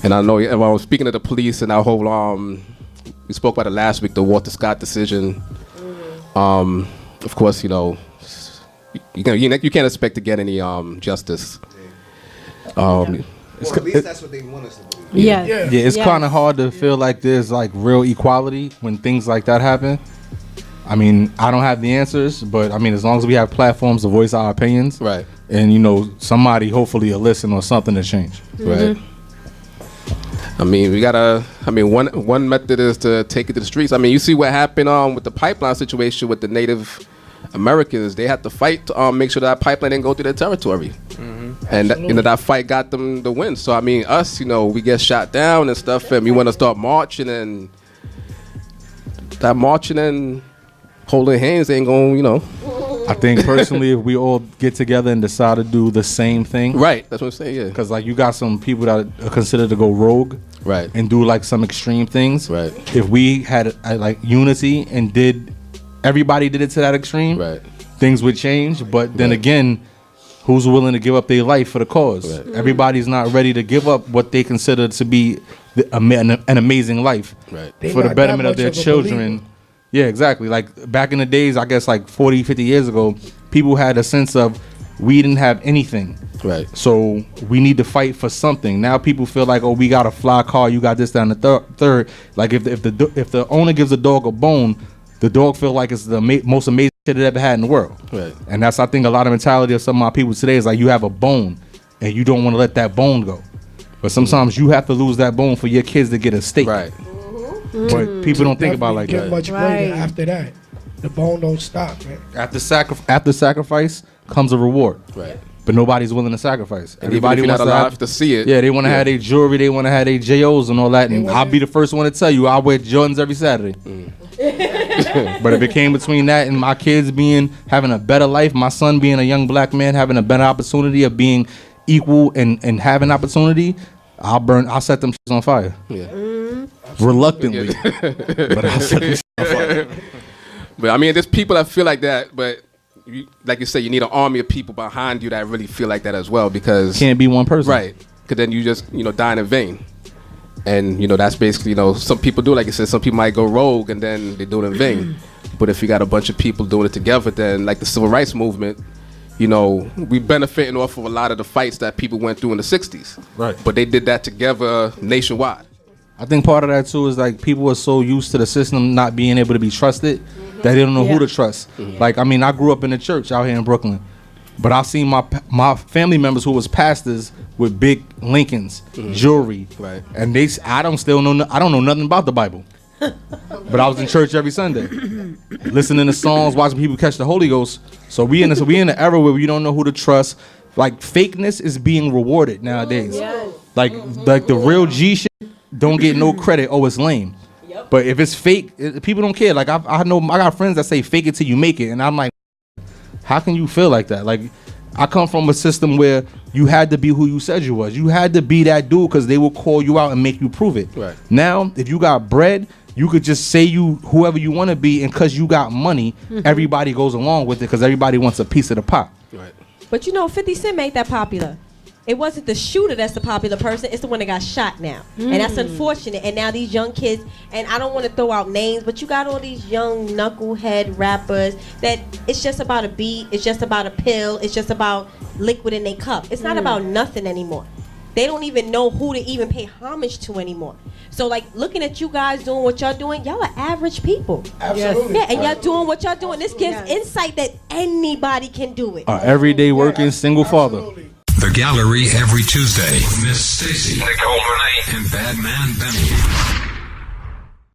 And I know when I was speaking to the police and our whole we spoke about it last week, the Walter Scott decision. Of course, you can't expect to get any justice. Well, at least that's what they want us to believe. Yeah, it's kind of hard to feel like there's like real equality when things like that happen. I mean, I don't have the answers, but I mean, as long as we have platforms to voice our opinions, right? And somebody hopefully will listen or something to change, right? I mean, one method is to take it to the streets. I mean, you see what happened with the pipeline situation with the Native Americans. They had to fight to make sure that pipeline didn't go through their territory. And that fight got them the win. So I mean, us, we get shot down and stuff, and we want to start marching, and that marching and holding hands ain't going, I think personally, if we all get together and decide to do the same thing, right? That's what I'm saying. Yeah, because like you got some people that are considered to go rogue, right, and do like some extreme things, right. If we had like unity and everybody did it to that extreme, right, things would change. But then again, who's willing to give up their life for the cause? Right. Everybody's not ready to give up what they consider to be an amazing life, right, for the betterment of their children. Yeah, exactly. Like back in the days, I guess like 40, 50 years ago, people had a sense of we didn't have anything. Right. So we need to fight for something. Now people feel like, oh, we got a fly car, you got this, that, and the third. Like if the owner gives a dog a bone, the dog feel like it's the most amazing shit it ever had in the world. Right. And that's, I think, a lot of mentality of some of my people today is like you have a bone and you don't want to let that bone go. But sometimes you have to lose that bone for your kids to get a steak. Right. But people don't think about it like get that. Much greater after that. The bone don't stop, man. After sacrifice comes a reward. Right. But nobody's willing to sacrifice. And everybody wants to have to see it. Yeah, they want to have their jewelry, they want to have their JOs and all that. And I'll be the first one to tell you, I wear Jordans every Saturday. But if it came between that and my kids having a better life, my son being a young black man having a better opportunity of being equal and having opportunity, I'll set them shits on fire. Yeah. Reluctantly. But I'll set them shits on fire. But I mean, there's people that feel like that, but like you said, you need an army of people behind you that really feel like that as well, because can't be one person, right? Because then you just dying in vain, and that's basically some people do, like you said, some people might go rogue and then they do it in vain. But if you got a bunch of people doing it together, then like the civil rights movement, we benefiting off of a lot of the fights that people went through in the 60s, right? But they did that together nationwide. I think part of that too is like people are so used to the system not being able to be trusted that they don't know who to trust. Like, I mean, I grew up in the church out here in Brooklyn, but I seen my family members who was pastors with big Lincolns, jewelry, right? And I don't know nothing about the Bible, but I was in church every Sunday, listening to songs, watching people catch the Holy Ghost. So we in an era where we don't know who to trust. Like fakeness is being rewarded nowadays. Like the real G shit don't get no credit. Oh, it's lame. But if it's fake, people don't care. Like I know I got friends that say fake it till you make it, and I'm like, how can you feel like that? Like I come from a system where you had to be who you said you was. You had to be that dude because they will call you out and make you prove it. Right. Now, if you got bread, you could just say you whoever you want to be, and because you got money, everybody goes along with it because everybody wants a piece of the pie. Right. But 50 Cent made that popular. It wasn't the shooter that's the popular person. It's the one that got shot now. And that's unfortunate. And now these young kids, and I don't want to throw out names, but you got all these young knucklehead rappers that it's just about a beat, it's just about a pill, it's just about liquid in their cup. It's not about nothing anymore. They don't even know who to even pay homage to anymore. So like looking at you guys doing what y'all doing, y'all are average people. Absolutely. Yeah, and y'all doing what y'all doing. This gives insight that anybody can do it. Everyday working single father. The Gallery every Tuesday. Miss Stacy, Nicole Renee, and Bad Man Benny.